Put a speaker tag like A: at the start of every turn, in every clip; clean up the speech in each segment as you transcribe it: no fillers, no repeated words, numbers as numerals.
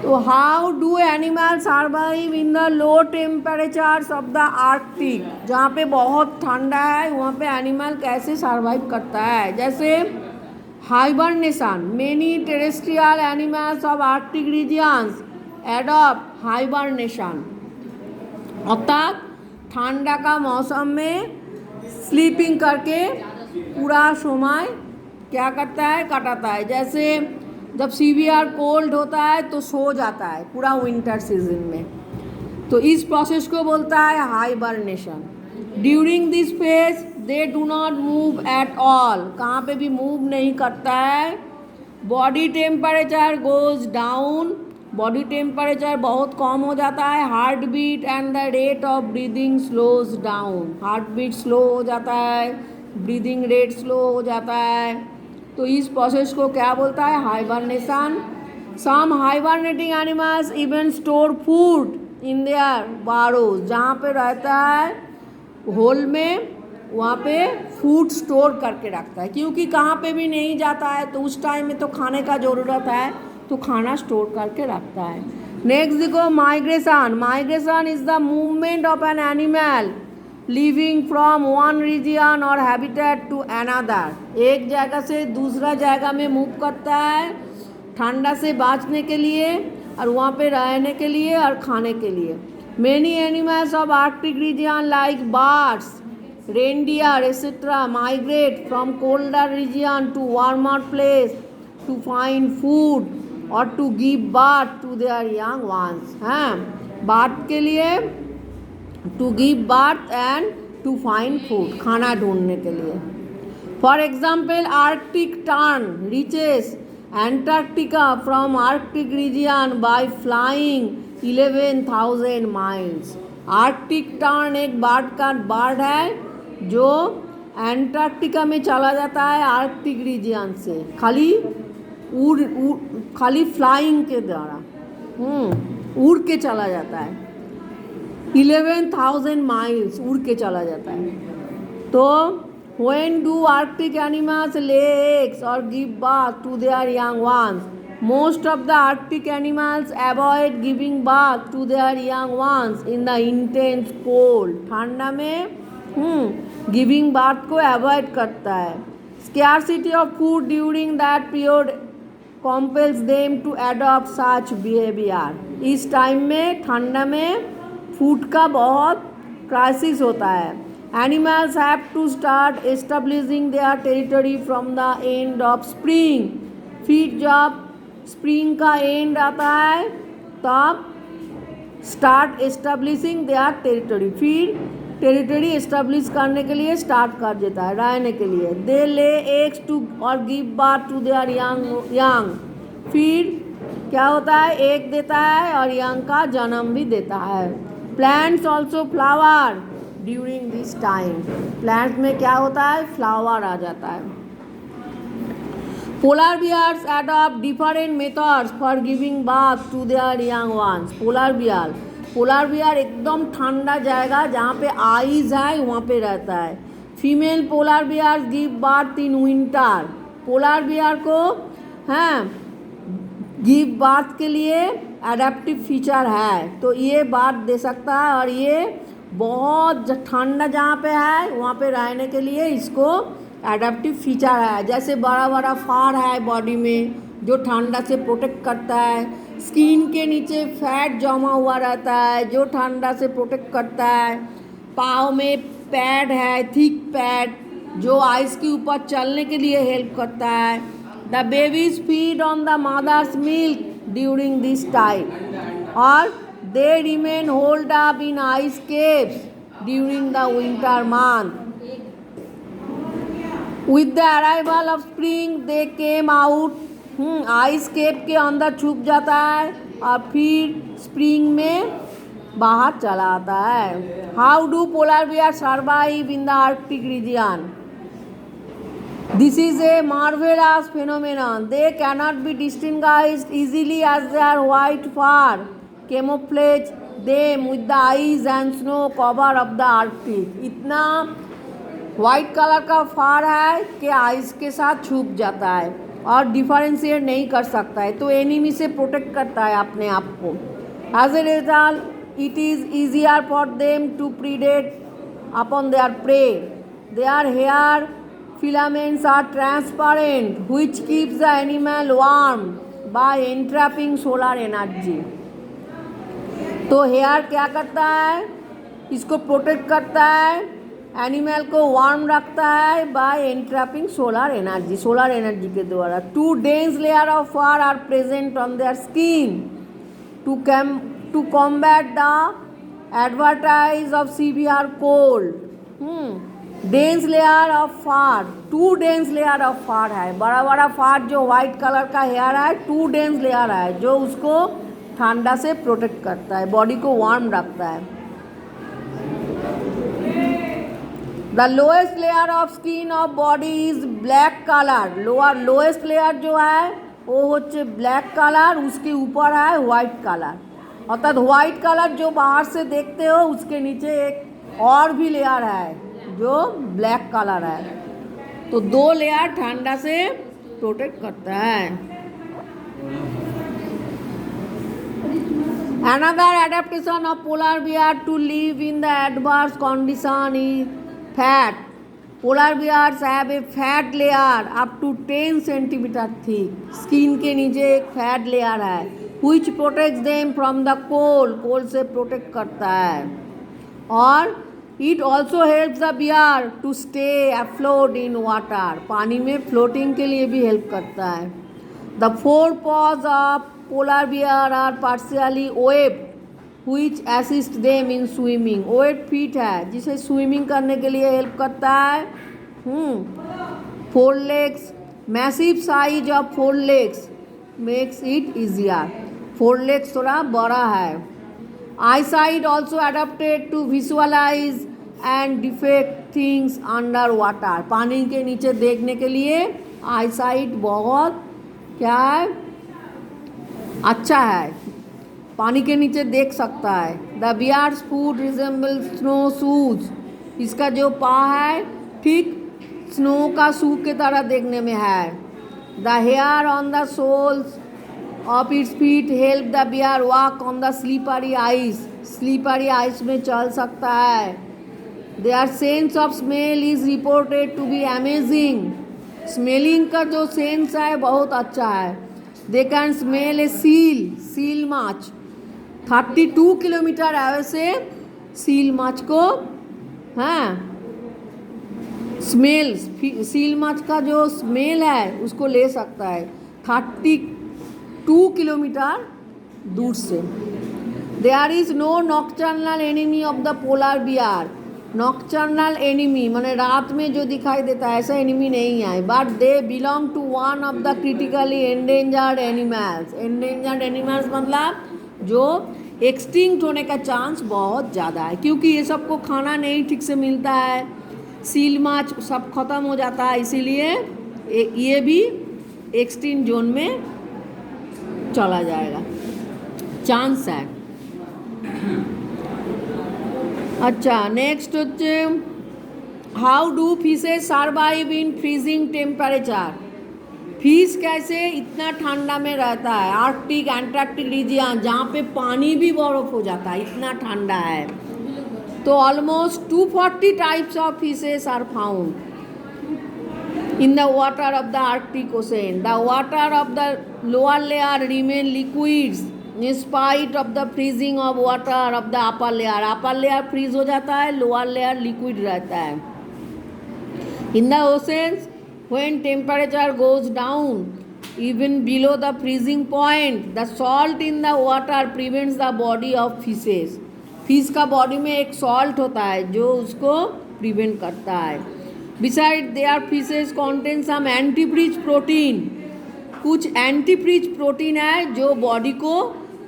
A: तो how do animal survive in the low temperatures of the Arctic, जहाँ पे बहुत ठंडा है वहाँ पे एनिमल कैसे सर्वाइव करता है। जैसे hibernation, many terrestrial animals of Arctic regions adopt hibernation, अर्थात ठंडा का मौसम में स्लीपिंग करके पूरा समय क्या करता है, कटाता है। जैसे जब सीवियर कोल्ड होता है तो सो जाता है पूरा विंटर सीजन में, तो इस प्रोसेस को बोलता है hibernation. During this phase they do not move at all, कहाँ पे भी मूव नहीं करता है। Body temperature goes down, body temperature बहुत कम हो जाता है। Heartbeat and the rate of breathing slows down, heartbeat slow हो जाता है, ब्रीदिंग रेट स्लो हो जाता है। तो इस प्रोसेस को क्या बोलता है, hibernation. Some hibernating animals even store food in their burrows, जहाँ पे रहता है होल में वहाँ पे फूड स्टोर करके रखता है, क्योंकि कहाँ पे भी नहीं जाता है तो उस टाइम में तो खाने का ज़रूरत है, तो खाना स्टोर करके रखता है। नेक्स्ट देखो migration. Migration is the movement of an animal living from one region और हैबिटेट टू अनदर, एक जगह से दूसरा जगह में मूव करता है ठंडा से बचने के लिए और वहाँ पे रहने के लिए और खाने के लिए। Many animals of Arctic region like birds, reindeer etc. migrate from colder region to warmer place to find food or to give birth to their young ones। हाँ, बात के लिए to give birth and to find food, खाना ढूंढने के लिए। For example, Arctic tern reaches Antarctica from Arctic region by flying 11,000 miles। Arctic tern एक bird है जो एंटार्क्टिका में चला जाता है आर्कटिक रीजन से, खाली फ्लाइंग के द्वारा उड़ के चला जाता है। 11,000 माइल्स उड़ के चला जाता है। तो when do arctic animals lay eggs और give birth to their young ones, most of the Arctic animals avoid giving birth to their young ones in the intense cold। ठंडा में गिविंग बर्थ को अवॉइड करता है। Scarcity of food during that period compels them to adopt such behavior। इस time में ठंडा में food का बहुत क्राइसिस होता है। Animals have to start establishing their territory from the end of spring। फिर जब स्प्रिंग का एंड आता है तब स्टार्ट एस्टेब्लिशिंग देयर टेरिटरी, फिर टेरिटरी एस्टेब्लिश करने के लिए स्टार्ट कर देता है रहने के लिए। दे ले एग्स टू और give birth to their young, फिर क्या होता है, एग देता है और यंग का जन्म भी देता है। Plants also flower during this time, plants में क्या होता है, फ्लावर आ जाता है। Polar bears adopt different methods for giving birth to their young ones। Polar bear एकदम ठंडा जाएगा जहाँ पे आइज है वहाँ पे रहता है। Female polar bear give birth in winter. Polar bear को गिव बर्थ के लिए एडेप्टिव फीचर है, तो ये बर्थ दे सकता है और ये बहुत ठंडा जहाँ पे है वहाँ पे रहने के लिए इसको एडेप्टिव फीचर है। जैसे बड़ा बड़ा फार है बॉडी में जो ठंडा से प्रोटेक्ट करता है। स्किन के नीचे फैट जमा हुआ रहता है जो ठंडा से प्रोटेक्ट करता है। पाँव में पैड है, थिक पैड, जो आइस के ऊपर चलने के लिए हेल्प करता है। The babies feed on the mother's milk during this time और they remain holed up in ice caves during the winter month. With the arrival of spring they came out, ice cap के अंदर छुप जाता है और फिर spring में बाहर चला आता है। How do polar bear survive in the Arctic region? This is a marvellous phenomenon। They cannot be distinguished easily as their white fur camouflage them with the ice and snow cover of the Arctic। इतना white colour का फार है कि ice के साथ छुप जाता है और डिफरेंशिएट नहीं कर सकता है, तो एनिमी से प्रोटेक्ट करता है अपने आप को। As a result it is easier for them to predate upon their prey. Their hair filaments are transparent which keeps the animal warm by entrapping solar energy। तो हेयर क्या करता है, इसको प्रोटेक्ट करता है, एनिमल को वार्म रखता है by entrapping solar energy, solar energy के द्वारा। 2 dense layer of fur are present on their skin to combat the adversities of severe cold. Dense layer of fur, 2 dense layer of fur है, बड़ा बड़ा फार जो white colour का hair है, 2 dense layer है जो उसको ठंडा से प्रोटेक्ट करता है, बॉडी को वार्म रखता है। The lowest layer of skin of body is black colour. Lowest layer जो है वो होच्छे ब्लैक कलर, उसके ऊपर है वाइट कलर, अर्थात वाइट कलर जो बाहर से देखते हो उसके नीचे एक और भी लेयर है जो ब्लैक कलर है। तो 2 लेयर ठंडा से प्रोटेक्ट करता है। Another adaptation of polar bear to live in the adverse condition is fat. Polar bears have a fat layer up to 10 centimeter thick. Skin के नीचे एक fat layer है which protects them from the cold. cold से protect करता है। और It also helps the bear to stay afloat in water. पानी में floating के लिए भी help करता है। The 4 paws of polar bear are partially webbed, which assist them in swimming. Webbed feet है जिसे swimming करने के लिए help करता है। 4 legs, massive size of 4 legs makes it easier. 4 legs थोड़ा बड़ा है। Eyesight also adapted to visualize and detect things under water. पानी के नीचे देखने के लिए eyesight बहुत क्या है, अच्छा है, पानी के नीचे देख सकता है। The bear's foot resembles snow shoes. इसका जो पाँव है ठीक स्नो का शू के तरह देखने में है। The hair on the soles of its feet help the bear walk on the slippery ice. Slippery ice में चल सकता है। Their sense of smell is reported to be amazing. Smelling का जो सेंस है बहुत अच्छा है। They can smell a seal माछ 32 किलोमीटर आगे से सील माछ को स्मेल, सील माछ का जो स्मेल है उसको ले सकता है 32 किलोमीटर दूर से। There is no nocturnal enemy of the polar bear. Nocturnal enemy माने रात में जो दिखाई देता है ऐसा एनिमी नहीं है, but they belong to one of the critically endangered animals. Endangered animals मतलब जो एक्सटिंक्ट होने का चांस बहुत ज़्यादा है, क्योंकि ये सबको खाना नहीं ठीक से मिलता है, सील माछ सब खत्म हो जाता है, इसीलिए ये भी एक्सटिंक्ट जोन में चला जाएगा, चांस है। अच्छा, नेक्स्ट হচ্ছে how do fishes survive in freezing temperature. Fish कैसे इतना ठंडा में रहता है, आर्कटिक एंटार्क्टिक रीजन जहाँ पे पानी भी बर्फ हो जाता है, इतना ठंडा है। तो almost 240 types of fishes are found in the water of the Arctic Ocean. The water of the lower layer remain liquids in spite of the freezing of water of the upper layer. upper layer freeze हो जाता है, lower layer liquid रहता है। in the oceans when temperature goes down even below the freezing point, the salt in the water prevents the body of fishes. fish का body में एक salt होता है जो उसको prevent करता है। besides their fishes contain some antifreeze protein. कुछ एंटीफ्रीज प्रोटीन है जो बॉडी को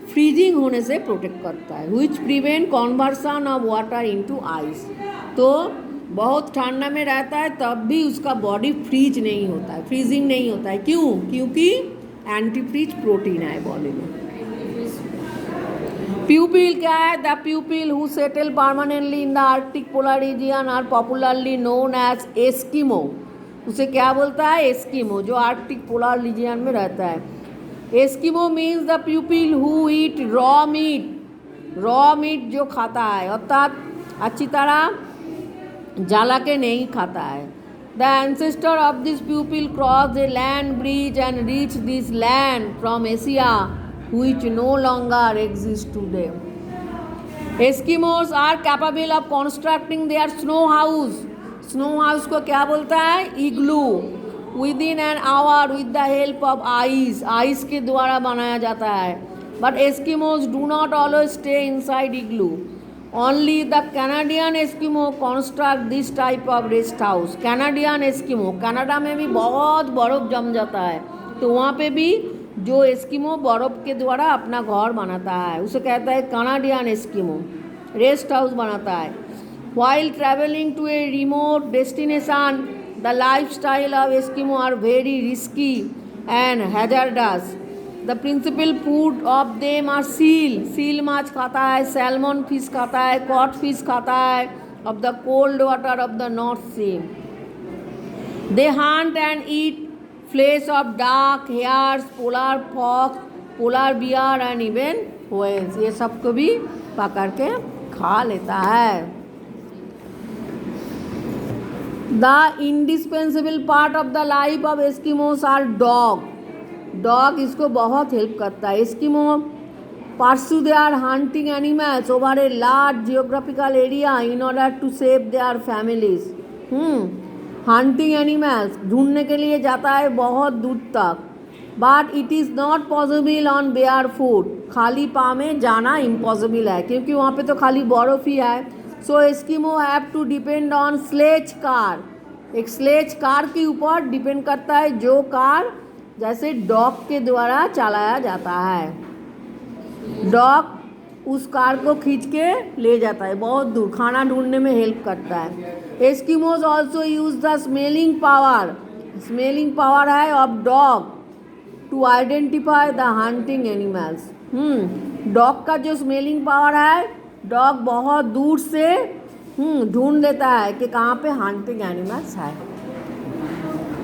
A: फ्रीजिंग होने से प्रोटेक्ट करता है, which prevent conversion of water into ice. तो बहुत ठंडा में रहता है तब भी उसका बॉडी फ्रीज नहीं होता है, फ्रीजिंग नहीं होता है। क्यों? क्योंकि एंटीफ्रीज प्रोटीन है बॉडी में। प्यूपिल क्या है? The pupil who settle permanently in the Arctic polar region are popularly known as Eskimo. उसे क्या बोलता है? एस्किमो, जो आर्कटिक पोलर रीजियन में रहता है। Eskimo means the people who eat raw meat, raw meat जो खाता है, अर्थात अच्छी तरह जला के नहीं खाता है। The ancestor of this people cross a land bridge and reach this land from Asia which no longer exists today. Eskimos are capable of constructing their snow house. Snow house को क्या बोलता है? Igloo. Within an hour with the help of ice. Ice के द्वारा बनाया जाता है. But Eskimos do not always stay inside igloo. Only the Canadian Eskimo construct this type of rest house. Canadian Eskimo, Canada में भी बहुत बर्फ जम जाता है, तो वहाँ पे भी जो एस्किमो बर्फ के द्वारा अपना घर बनाता है उसे कहता है कनाडियन एस्किमो, रेस्ट हाउस बनाता है। While traveling to a remote destination, the lifestyle of Eskimo are very risky and hazardous. The principal food of them are seal. seal माछ खाता है, salmon fish खाता है, cod fish खाता है of the cold water of the North Sea. They hunt and eat flesh of duck, hares, polar fox, polar bear and even whales. ये सबको भी पकड़ के खा लेता है। The indispensable part of the life of Eskimos are dog. Dog इसको बहुत हेल्प करता है। Eskimo pursue their hunting animals over a large geographical area in order to save their families. Hunting animals ढूंढने के लिए जाता है बहुत दूर तक। But it is not possible on bear foot, खाली पाँव में जाना इम्पॉसिबल है क्योंकि वहाँ पे तो खाली बर्फ ही है। So Eskimo have to depend on sledge car, एक स्लेज कार के ऊपर डिपेंड करता है, जो कार जैसे डॉग के द्वारा चलाया जाता है। डॉग उस कार को खींच के ले जाता है बहुत दूर, खाना ढूंढने में हेल्प करता है। Eskimos also use the smelling power, smelling power है of dog to identify the hunting animals. Dog का जो स्मेलिंग पावर है, डॉग बहुत दूर से ढूंढ लेता है कि कहाँ पे हंटिंग एनिमल्स है।